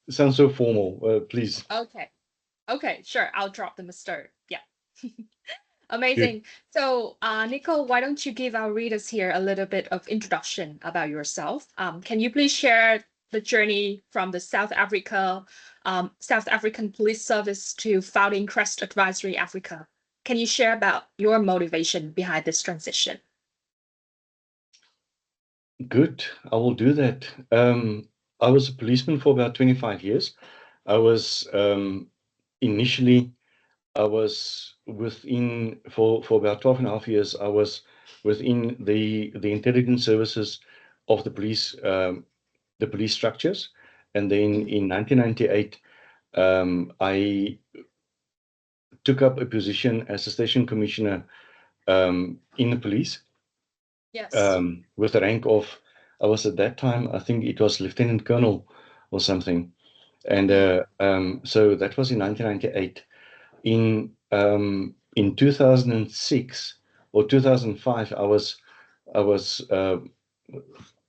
sounds so formal. Please. Okay. Okay, sure. I'll drop the Mr. Yeah. Good. Amazing. So, Nico, why don't you give our readers here a little bit of introduction about yourself? Can you please share the journey from the South African Police Service to founding Crest Advisory Africa? Can you share about your motivation behind this transition? Good. I will do that. I was a policeman for about 25 years. I was initially I was within for about 12 and a half years. I was within the intelligence services of the police structures, and then Mm, in 1998, I took up a position as a station commissioner in the police yes. with the rank of, I was at that time, I think it was lieutenant colonel or something, and Mm, so that was in 1998. In 2006 or 2005, I was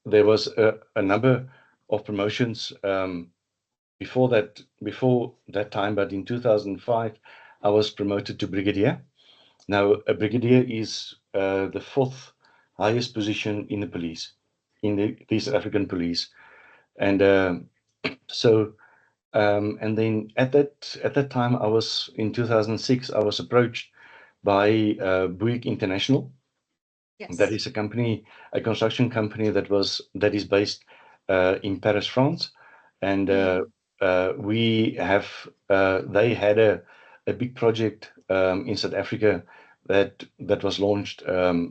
there was a number of promotions before that time, but in 2005, I was promoted to brigadier. Now, a brigadier is the fourth highest position in the police, in the South African police, and so and then at that time, I was in 2006. I was approached by Bouygues International. That yes. is a company, a construction company that is based in Paris, France, and Mm, they had a big project in South Africa that was launched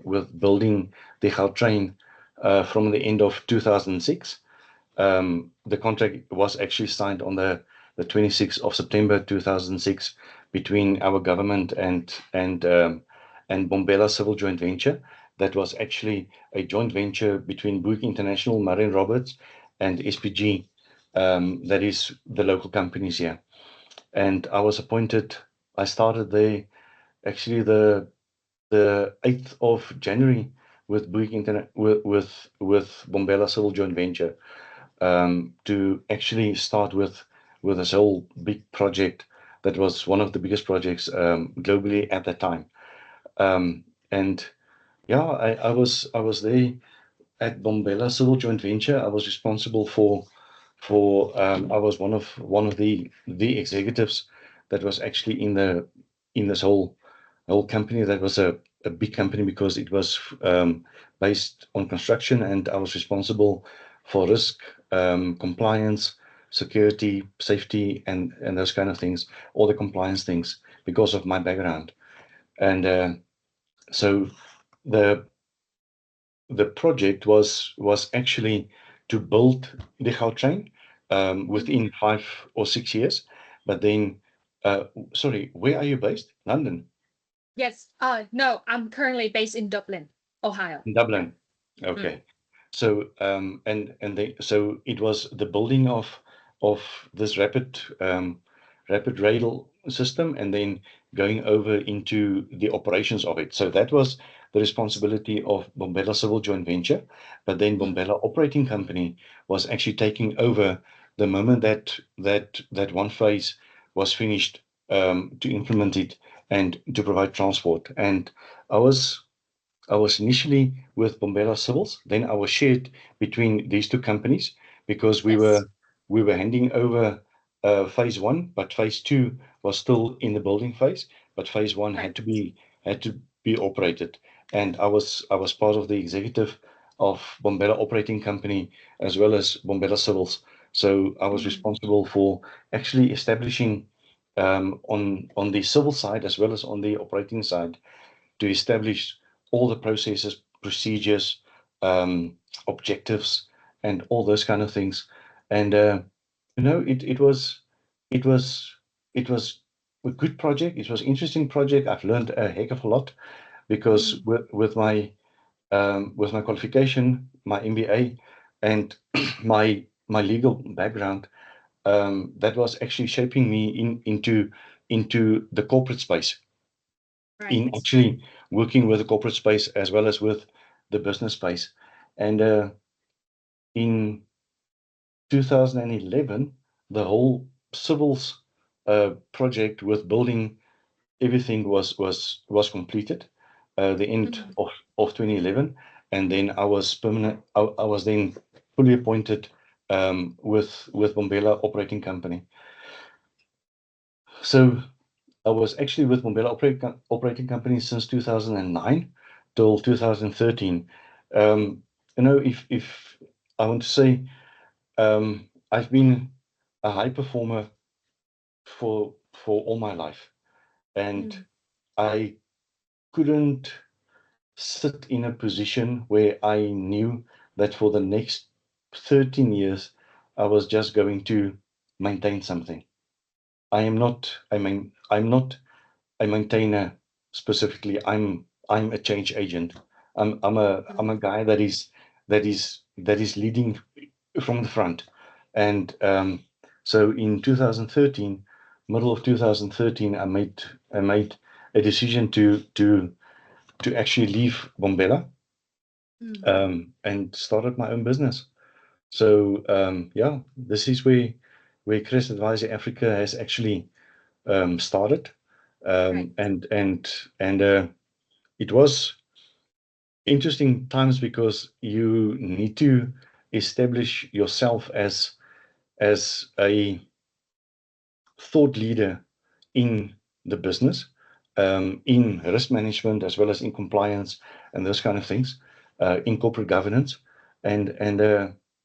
with building the Gautrain from the end of 2006. The contract was actually signed on the 26th of September 2006 between our government and Bombella Civil Joint Venture. That was actually a joint venture between Bouygues International, Marine Roberts, and SPG. That is the local companies here. And I was appointed. I started there actually the 8th of January with with Bombella Civil Joint Venture to actually start with this whole big project that was one of the biggest projects globally at that time. And yeah, I was there at Bombella Civil Joint Venture. I was responsible for I was one of the executives that was actually in this whole company. That was a big company because it was based on construction, and I was responsible for risk, compliance, security, safety, and those kind of things, all the compliance things because of my background. And so the the project was actually to build the Gautrain mm. within 5 or 6 years. But then, sorry, where are you based? London, Yes. No, I'm currently based in Dublin, Ohio. in Yeah. Dublin. Mm, Okay. So so it was the building of this rapid rail system, and then going over into the operations of it. So that was the responsibility of Bombella Civil Joint Venture. But then mm, Bombella Operating Company was actually taking over the moment that one phase was finished, to implement it and to provide transport. And I was I was initially with Bombella Civils, then I was shared between these two companies because we yes. were we were handing over phase one, but phase two was still in the building phase, but phase one Right. had to be operated. And I was part of the executive of Bombella Operating Company as well as Bombella Civils. So I was Mm, responsible for actually establishing on the civil side as well as on the operating side to establish all the processes, procedures, objectives, and all those kind of things. And it was it was a good project. It was an interesting project. I've learned a heck of a lot because mm, with my qualification, my MBA, and my legal background, that was actually shaping me into the corporate space, in right. actually working with the corporate space as well as with the business space. And in 2011, the whole civils project with building everything was completed. The end of 2011, and then I was permanent. I was then fully appointed with Bombella Operating Company. So I was actually with Bombella Operating Company since 2009 till 2013. If I want to say, I've been a high performer for all my life, and I couldn't sit in a position where I knew that for the next 13 years I was just going to maintain something. I'm not a maintainer specifically. I'm a change agent. I'm a guy that is leading from the front. And so in 2013, middle of 2013, I made a decision to actually leave Bombella and started my own business. So yeah, this is where Crest Advisory Africa has actually started. And it was interesting times because you need to establish yourself as a thought leader in the business, in risk management as well as in compliance and those kind of things, in corporate governance, and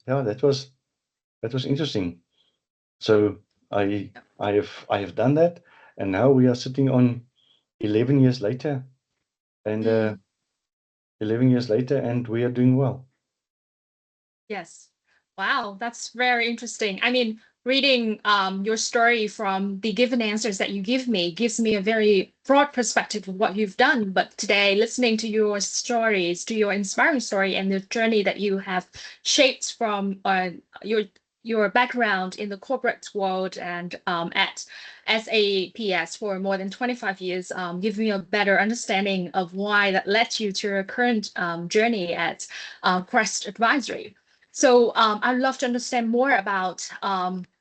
yeah, that was interesting. So I have done that, and now we are sitting on 11 years later, and 11 years later, and we are doing well. Yes. Wow, that's very interesting. I mean, reading your story from the given answers that you give me gives me a very broad perspective of what you've done. But today, listening to your stories, to your inspiring story and the journey that you have shaped from your background in the corporate world and at SAPS for more than 25 years, give me a better understanding of why that led you to your current journey at Crest Advisory. So I'd love to understand more about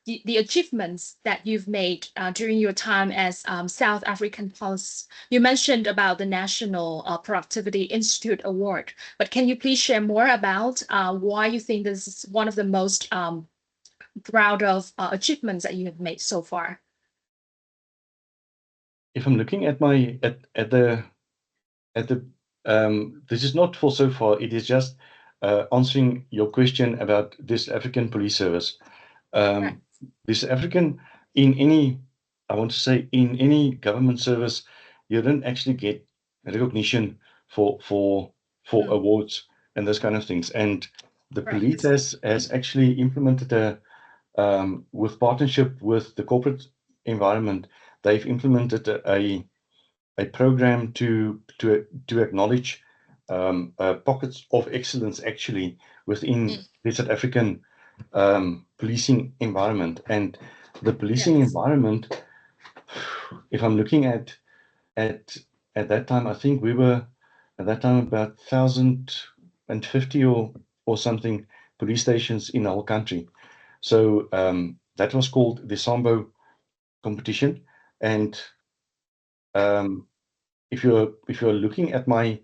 the achievements that you've made during your time as South African Police. You mentioned about the National Productivity Institute Award, but can you please share more about why you think this is one of the most proud of achievements that you have made so far? If I'm looking at my at the this is not for so far. It is just answering your question about this African Police Service. Right. This African, in any, I want to say, in any government service, you don't actually get recognition for awards and those kind of things. And the police has actually implemented with partnership with the corporate environment, they've implemented a program to acknowledge pockets of excellence actually within the South African policing environment. And the policing environment, if I'm looking at that time, I think we were at that time about 1,050 or something police stations in the whole country. So that was called the Sambo competition. And if you're looking at my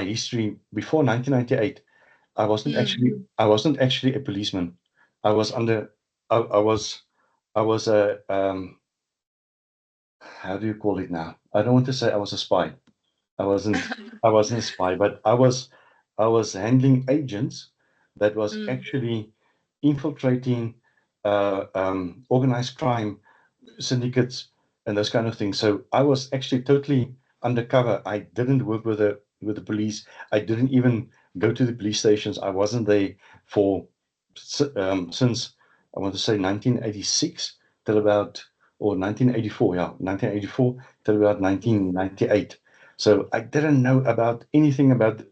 history before 1998, I wasn't actually a policeman. I was under I was a how do you call it now? I don't want to say I was a spy. I wasn't a spy, but I was handling agents that was actually infiltrating organized crime syndicates and those kind of things. So I was actually totally undercover. I didn't work with the police. I didn't even go to the police stations. I wasn't there for since I want to say 1986 till about or 1984, yeah, 1984 till about 1998. So I didn't know about anything about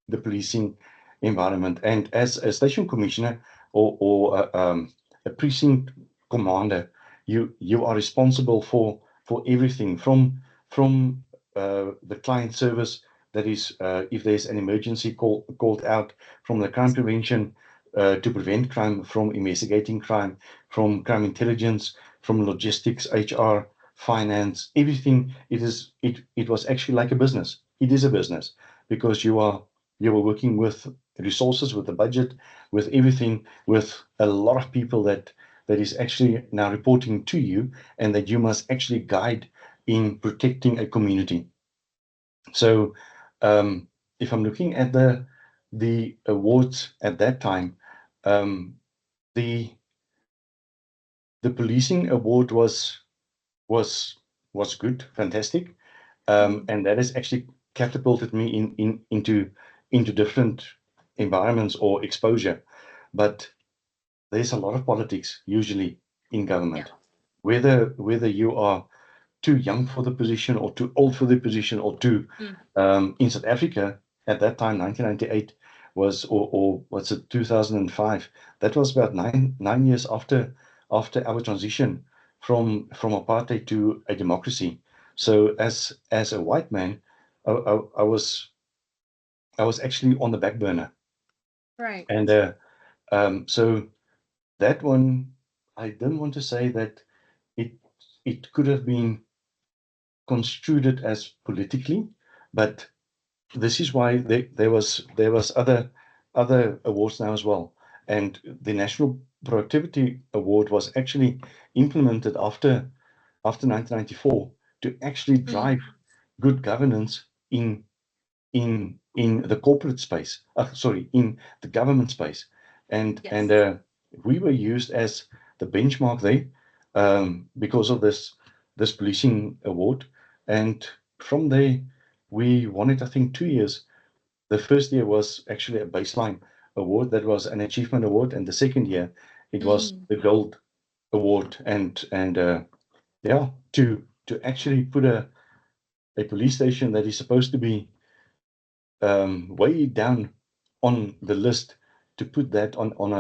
the policing environment. And as a station commissioner or a precinct commander, you are responsible for everything from the client service, that is if there's an emergency called out, from the crime prevention to prevent crime, from investigating crime, from crime intelligence, from logistics, HR, finance, everything. It was actually like a business. It is a business because you are working with resources, with the budget, with everything, with a lot of people that is actually now reporting to you, and that you must actually guide in protecting a community. So if I'm looking at the awards at that time, the policing award was good, fantastic, and that has actually catapulted me into different environments or exposure. But there's a lot of politics usually in government, whether you are too young for the position or too old for the position or too in South Africa at that time, 1998 was, or what's it, 2005, that was about nine years after our transition from apartheid to a democracy. So as a white man, I was actually on the back burner. Right. And so that one, I didn't want to say that it could have been construed as politically, but this is why there was other awards now as well. And the National Productivity Award was actually implemented after 1994 to actually drive good governance in the corporate space. Sorry, in the government space, and we were used as the benchmark there because of this policing award. And from there, we won it, I think, 2 years. The first year was actually a baseline award, that was an achievement award, and the second year it was the gold award. And yeah, to actually put a police station that is supposed to be way down on the list, to put that on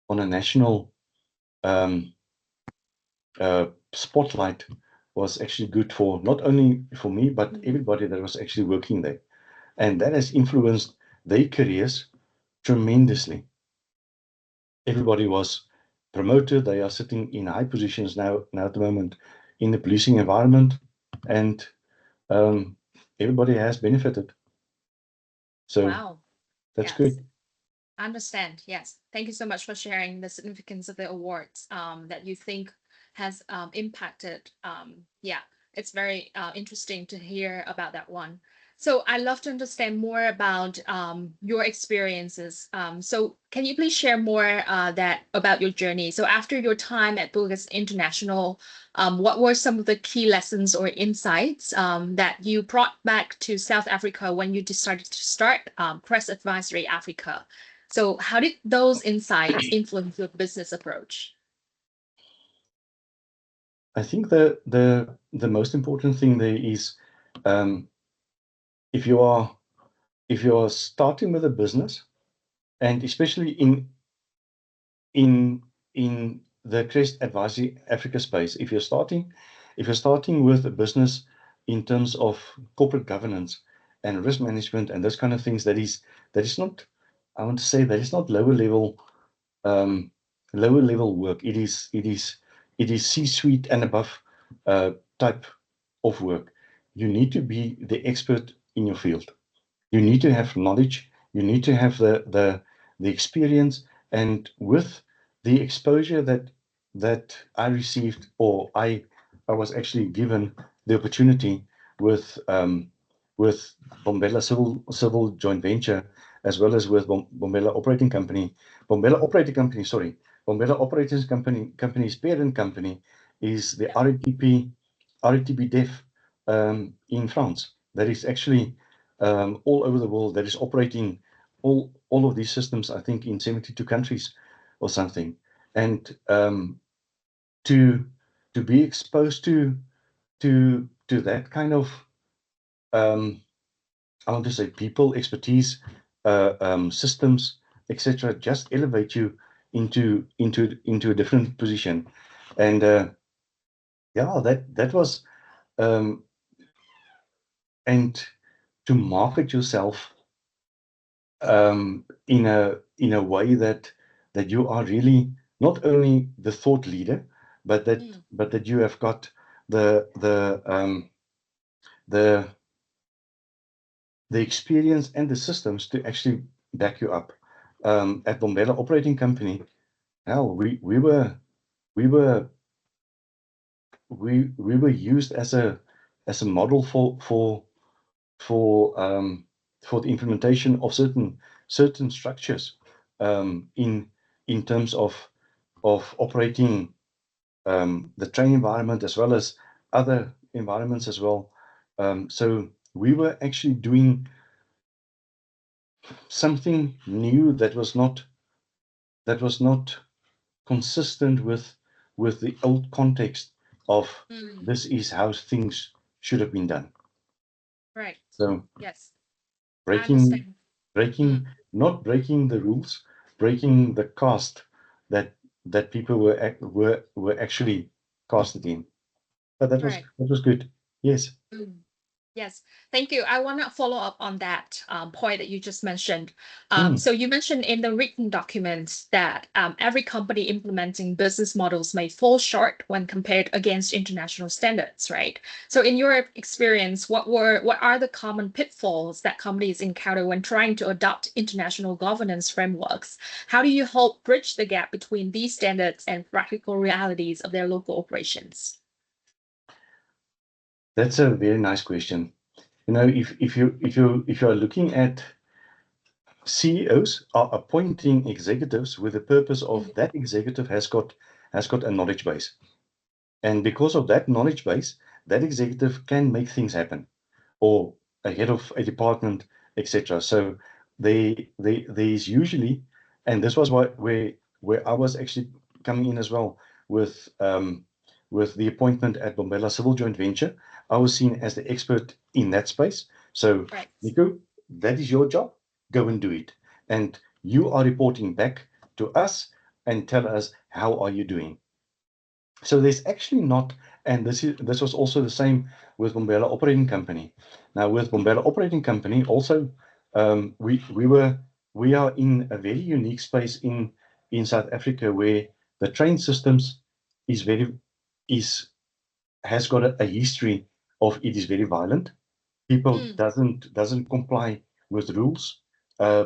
a national spotlight was actually good for not only for me, but everybody that was actually working there. And that has influenced their careers tremendously. Everybody was promoted. They are sitting in high positions now at the moment in the policing environment, and everybody has benefited. So Wow. that's good. I understand. Yes. Thank you so much for sharing the significance of the awards that you think has impacted. Yeah, it's very interesting to hear about that one. So I'd love to understand more about your experiences. So can you please share more about your journey? So after your time at Bulgas International, what were some of the key lessons or insights that you brought back to South Africa when you decided to start Crest Advisory Africa? So how did those insights influence your business approach? I think the most important thing there is, if you are starting with a business, and especially in the Crest Advisory Africa space, if you're starting with a business in terms of corporate governance and risk management and those kind of things, that is not, I want to say, that is not lower level work. It is C-suite and above type of work. You need to be the expert in your field. You need to have knowledge. You need to have the experience, and with the exposure that I received, or I was actually given the opportunity with Bombella Civil Joint Venture, as well as with Bombella Operating Company. Bombella Operating Company's parent company is the RETP Def in France. That is actually all over the world, that is operating all of these systems, I think, in 72 countries or something. And to be exposed to that kind of I want to say people, expertise, systems, etc., just elevate you into a different position. And yeah, that was and to market yourself in a way that you are really not only the thought leader, but that you have got the experience and the systems to actually back you up. At Bombella Operating Company, hell, we were used as a model for the implementation of certain structures, in terms of operating the train environment as well as other environments as well. So we were actually doing something new that was not consistent with the old context of this is how things should have been done. Right. So Yes. I breaking understand. not breaking the rules, breaking the cast that people were actually casted in. But Right. that was good. Yes. Yes, thank you. I want to follow up on that point that you just mentioned. Mm. So you mentioned in the written documents that every company implementing business models may fall short when compared against international standards, right? So in your experience, what are the common pitfalls that companies encounter when trying to adopt international governance frameworks? How do you help bridge the gap between these standards and practical realities of their local operations? That's a very nice question. You know, if you are looking at CEOs are appointing executives with the purpose of that executive has got a knowledge base. And because of that knowledge base, that executive can make things happen, or a head of a department, etc. So there's usually, and this was where I was actually coming in as well with the appointment at Bombella Civil Joint Venture. I was seen as the expert in that space. So, Right. Nico, that is your job. Go and do it. And you are reporting back to us and tell us how are you doing. So there's actually not, and this was also the same with Bombella Operating Company. Now with Bombella Operating Company, also we are in a very unique space in South Africa where the train systems is very is has got a history of it is very violent. People doesn't comply with rules.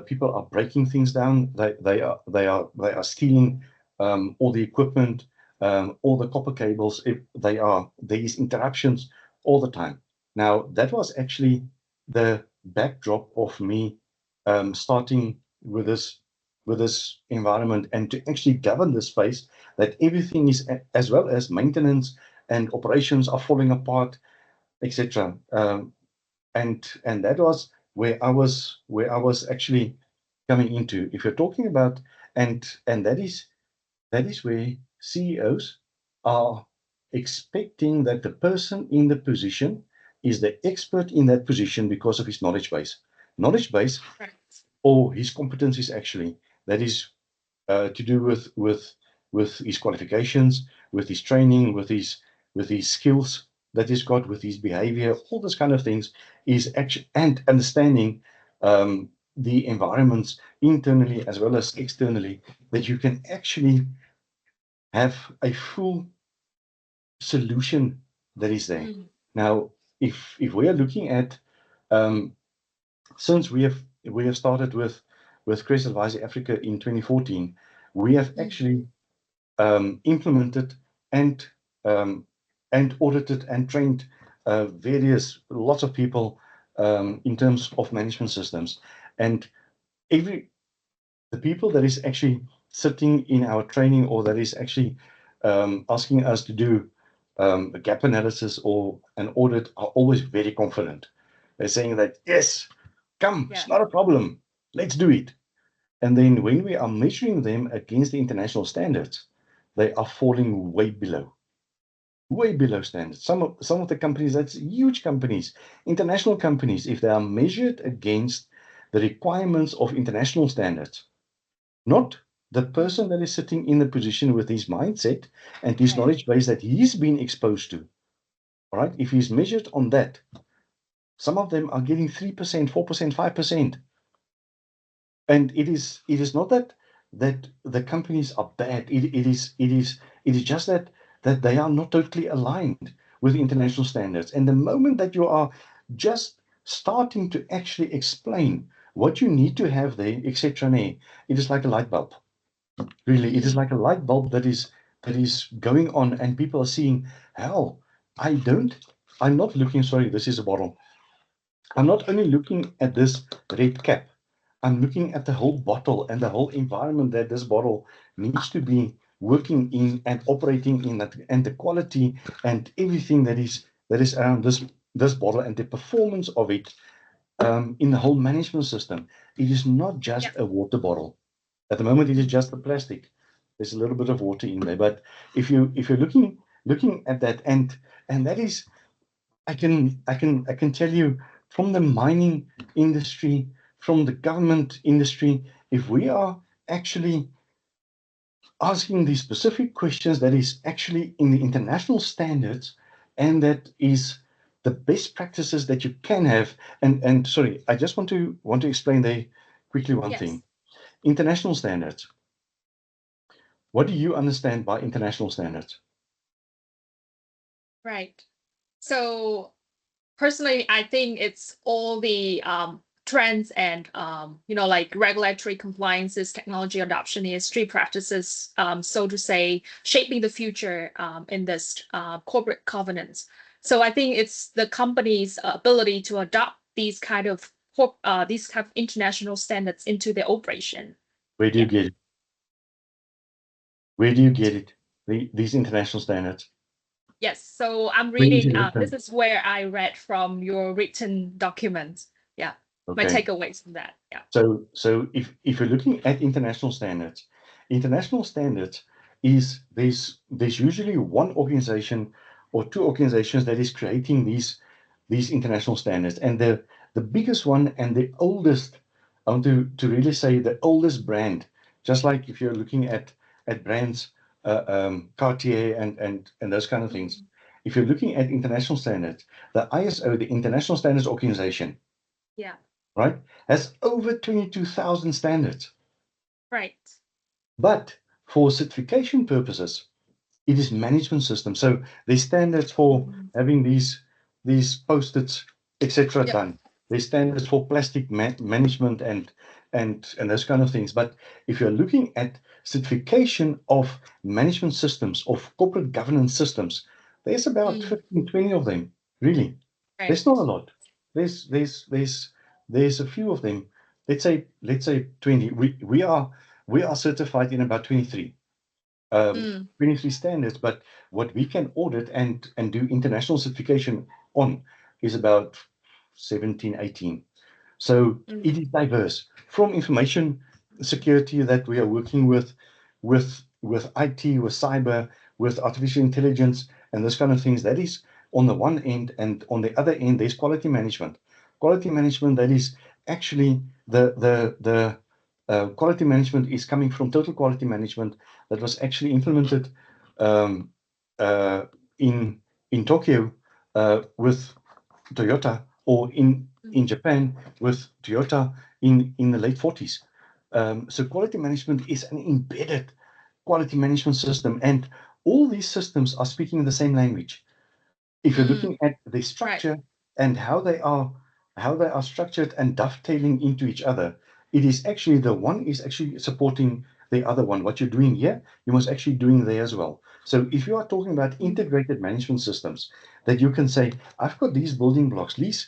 People are breaking things down. They are stealing all the equipment, all the copper cables. There is interruptions all the time. Now that was actually the backdrop of me starting with this environment and to actually govern the space that everything is as well as maintenance and operations are falling apart, etc. And that was where I was actually coming into. If you're talking about and that is where CEOs are expecting that the person in the position is the expert in that position because of his knowledge base, Right. or his competencies actually. That is to do with his qualifications, with his training, with his skills that he's got, with his behavior, all those kind of things is actually and understanding the environments internally as well as externally that you can actually have a full solution that is there. Now, if we are looking at since we have started with Crest Advisory Africa in 2014, we have actually implemented and um, audited and trained lots of people in terms of management systems. And the people that is actually sitting in our training or that is actually asking us to do a gap analysis or an audit are always very confident. They're saying that, yes, come, it's not a problem. Let's do it. And then when we are measuring them against the international standards, they are falling way below standards. Some of the companies, that's huge companies, international companies, if they are measured against the requirements of international standards, not the person that is sitting in the position with his mindset and his knowledge base that he's been exposed to. All right, if he's measured on that, some of them are getting 3%, 4%, 5%. And it is not that the companies are bad. It is just that they are not totally aligned with international standards. And the moment that you are just starting to actually explain what you need to have there, etc., it is like a light bulb. Really, it is like a light bulb that is going on, and people are seeing, hell, I'm not looking, sorry, this is a bottle. I'm not only looking at this red cap, I'm looking at the whole bottle and the whole environment that this bottle needs to be working in and operating in, that, and the quality and everything that is around this bottle and the performance of it in the whole management system. It is not just a water bottle. At the moment, it is just the plastic. There's a little bit of water in there, but if you're looking at that, and that is, I can tell you, from the mining industry, from the government industry, if we are actually asking these specific questions that is actually in the international standards, and that is the best practices that you can have. And sorry, I just want to explain there quickly one thing. International standards. What do you understand by international standards? Right. So personally, I think it's all the trends and like regulatory compliances, technology adoption, ESG practices, so to say, shaping the future in this corporate governance. So I think it's the company's ability to adopt these kind of international standards into their operation. Where do you get it? Where do you get it? These international standards. Yes, so I'm Where is reading, it this written? is where I read from your written document. Yeah, my Okay. takeaways from that. Yeah. So if you're looking at international standards is there's usually one organization or two organizations that is creating these international standards. And the biggest one and the oldest, I want to really say the oldest brand, just like if you're looking at brands, Cartier and those kind of things. If you're looking at international standards, the ISO, the International Standards Organization, Yeah. right, has over 22,000 standards. Right. But for certification purposes, it is management systems. So there's standards for having these post-its, etc. Yep. done. There's standards for plastic management and those kind of things. But if you're looking at certification of management systems, of corporate governance systems, there's about 15, 20 of them, really. Right. There's not a lot. There's a few of them. Let's say 20. We are certified in about 23. 23 standards, but what we can audit and do international certification on is about 17, 18. So it is diverse, from information security that we are working with IT, with cyber, with artificial intelligence, and those kind of things. That is on the one end, and on the other end, there's quality management. Quality management, that is actually the quality management is coming from total quality management that was actually implemented um, uh, in Tokyo with Toyota, or in Japan with Toyota in the late 40s. So quality management is an embedded quality management system, and all these systems are speaking the same language. If you're looking at the structure and how they are structured and dovetailing into each other, it is actually the one is actually supporting the other one. What you're doing here, you must actually doing there as well. So if you are talking about integrated management systems, that you can say, I've got these building blocks, these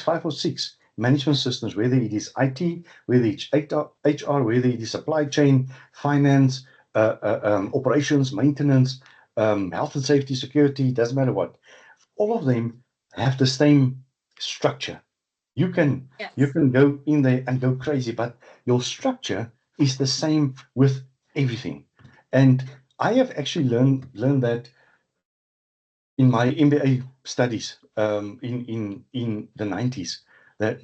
5 or 6 management systems, whether it is IT, whether it's HR, whether it is supply chain, finance, operations, maintenance, health and safety, security, doesn't matter what. All of them have the same structure. You can you Yes. can go in there and go crazy, but your structure is the same with everything. And I have actually learned that in my MBA studies in the 90s, that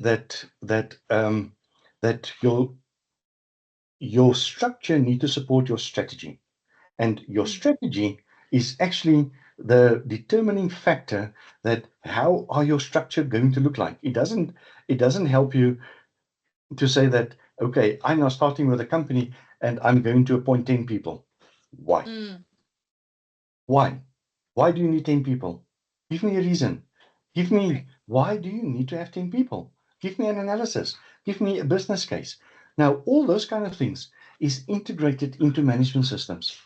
your structure need to support your strategy. And your strategy is actually the determining factor that how are your structure going to look like. It doesn't help you to say that, okay, I'm now starting with a company and I'm going to appoint 10 people. Why? Why? Why do you need 10 people? Give me a reason. Give me, why do you need to have 10 people? Give me an analysis. Give me a business case. Now, all those kind of things is integrated into management systems.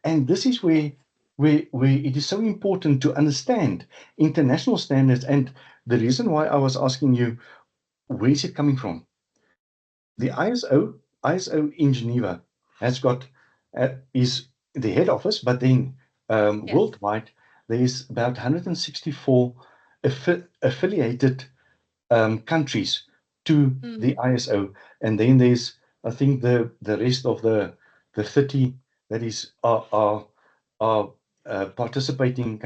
And this is where it is so important to understand international standards. And the reason why I was asking you, where is it coming from? The ISO in Geneva has got is the head office, but then worldwide there is about 164 affiliated countries to the ISO, and then there's I think the rest of the 30 that is are participating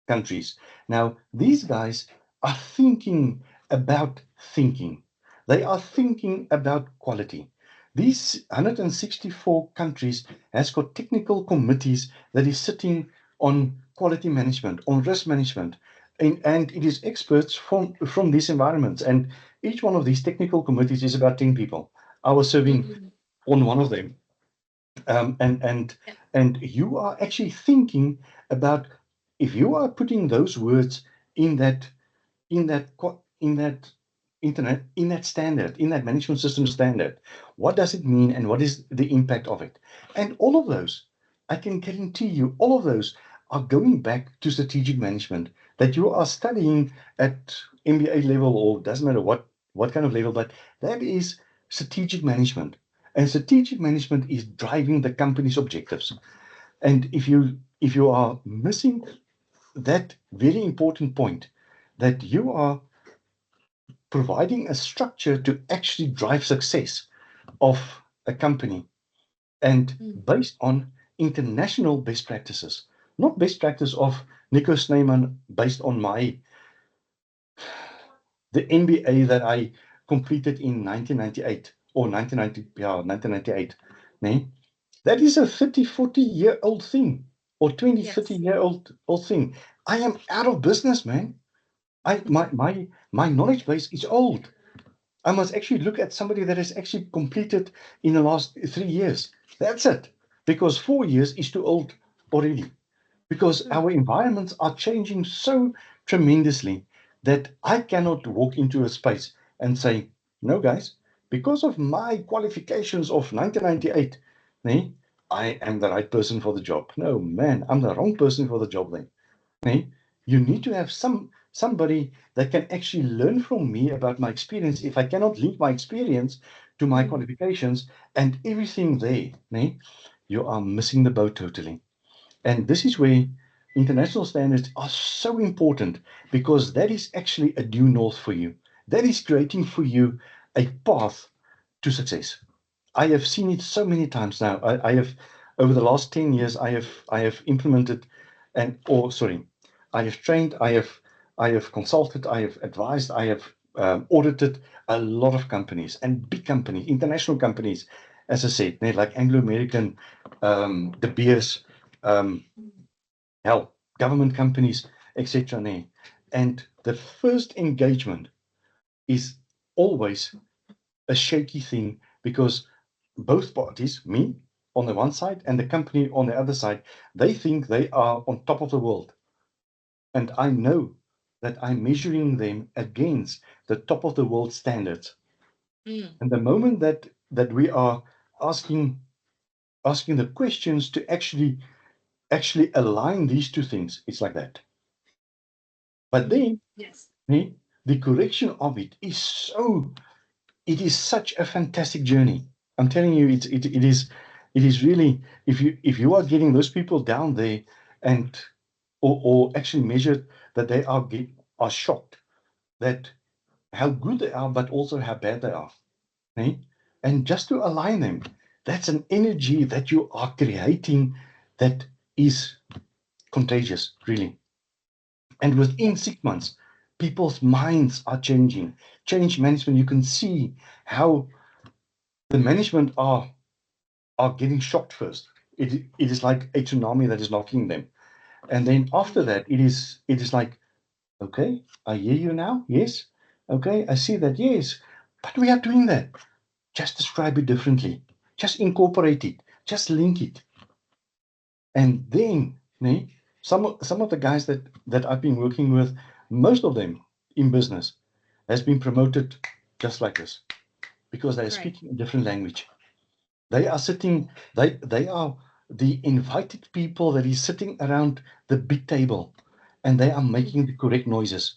countries. Now, these guys are thinking about thinking. They are thinking about quality. These 164 countries has got technical committees that is sitting on quality management, on risk management, and it is experts from these environments. And each one of these technical committees is about 10 people. I was serving on one of them. Um, and and and you are actually thinking about if you are putting those words in that in that internet in that standard in that management system standard, what does it mean and what is the impact of it? And all of those, I can guarantee you, all of those are going back to strategic management that you are studying at MBA level or doesn't matter what kind of level, but that is strategic management. And strategic management is driving the company's objectives. And if you are missing that very important point, that you are providing a structure to actually drive success of a company and based on international best practices, not best practice of Nico Snyman based on the MBA that I completed in 1998 or 1998. Nee? That is a 30, 40-year-old thing or 20, 30-year-old thing. I am out of business, man. My knowledge base is old. I must actually look at somebody that has actually completed in the last 3 years. That's it. Because 4 years is too old already. Because our environments are changing so tremendously that I cannot walk into a space and say, no, guys, because of my qualifications of 1998, nee, I am the right person for the job. No, man, I'm the wrong person for the job then. Nee, you need to have somebody that can actually learn from me about my experience. If I cannot link my experience to my qualifications and everything there, nee, you are missing the boat totally. And this is where international standards are so important because that is actually a due north for you. That is creating for you a path to success. I have seen it so many times now. I have over the last 10 years I have implemented I have trained, I have consulted, I have advised, I have audited a lot of companies and big companies, international companies, as I said, like Anglo American, De Beers, um, hell, government companies, etc. And the first engagement is always a shaky thing because both parties, me on the one side and the company on the other side, they think they are on top of the world. And I know that I'm measuring them against the top of the world standards. And the moment that we are asking the questions to actually align these two things, it's like that. But then the correction of it is such a fantastic journey. I'm telling you, it is really, if you are getting those people down there and or actually measured that they are shocked that how good they are, but also how bad they are. Nee? And just to align them, that's an energy that you are creating that is contagious, really. And within 6 months, people's minds are changing. Change management, you can see how the management are getting shocked first. It is like a tsunami that is knocking them. And then after that, it is like, okay, I hear you now. Yes. Okay, I see that. Yes. But we are doing that. just describe it differently, just incorporate it, just link it. And then, some of the guys that I've been working with, most of them in business, has been promoted just like this, because they are speaking a different language. They are sitting, they are the invited people that is sitting around the big table, and they are making the correct noises.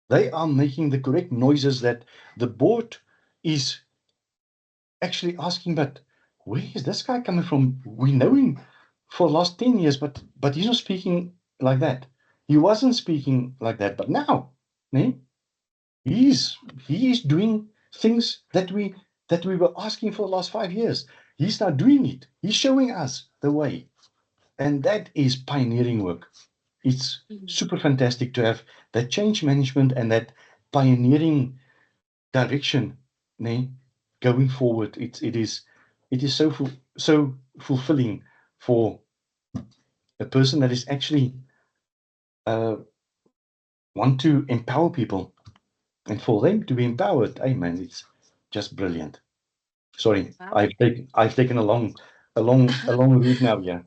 They are making the correct noises that the board is actually asking, but where is this guy coming from? We know him for the last 10 years, but he's not speaking like that. He wasn't speaking like that, but now, he is doing things that we were asking for the last 5 years. He's now doing it. He's showing us the way. And that is pioneering work. It's super fantastic to have that change management and that pioneering direction, going forward. It is so fulfilling for a person that is actually want to empower people, and for them to be empowered. Hey man, it's just brilliant. Sorry, wow. I've taken a long route now. Yeah.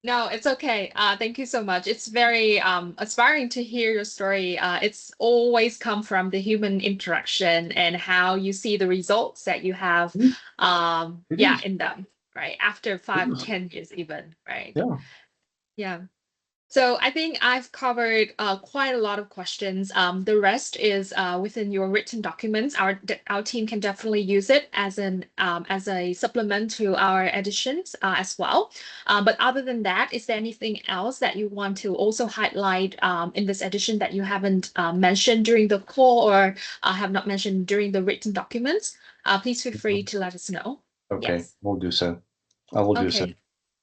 No, it's okay. Thank you so much. It's very inspiring to hear your story. It's always come from the human interaction and how you see the results that you have in them, right? After 5, 10 years even, right? Yeah. Yeah. So I think I've covered quite a lot of questions. The rest is within your written documents. Our team can definitely use it as a supplement to our editions as well. But other than that, is there anything else that you want to also highlight in this edition that you haven't mentioned during the call or have not mentioned during the written documents? Please feel free to let us know. Okay, yes. We'll do so. I will do so. Okay.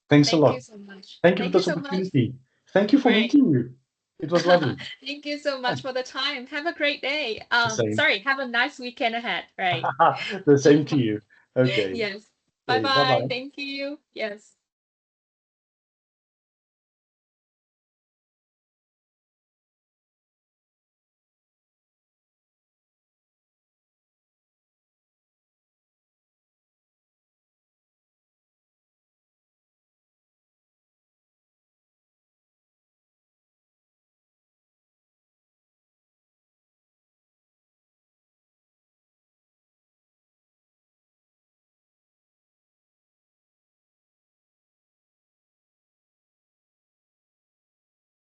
Thanks a lot. Thank you so much. Thank you for Thank you this so much. opportunity. Thank you for meeting you. It was lovely. Thank you so much for the time. Have a great day. Same. Sorry, have a nice weekend ahead, right? The same to you. Okay. Yes. Okay, Bye-bye. bye-bye. Thank you. Yes.